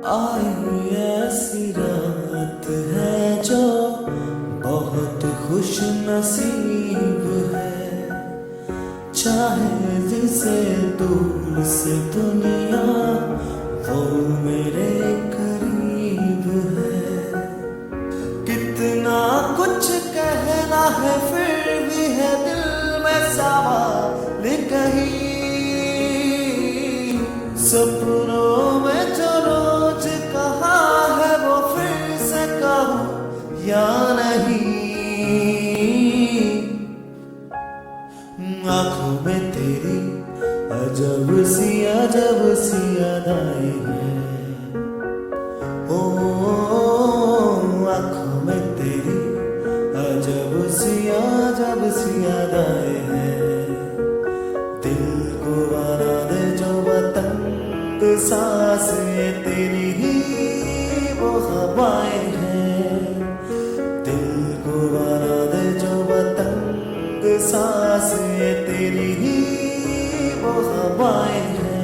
आई ऐसी रात है जो बहुत खुश नसीब है। चाहे जिसे दूर से दुनिया वो मेरे करीब है। कितना कुछ कहना है फिर भी है दिल में सवाल कहीं। सपनों में जो रोज कहा है वो फिर से कहूं या नहीं। आंखों में तेरी अजब सी अदाएं हैं। ओ आंखों में तेरी अजब सी अदाएं हैं। दिल को बना दे जो तंग सांसें तेरी ही वो हवाएं हैं। दिल को बना दे जो तंग सांसें तेरी ही वो हवाएं हैं।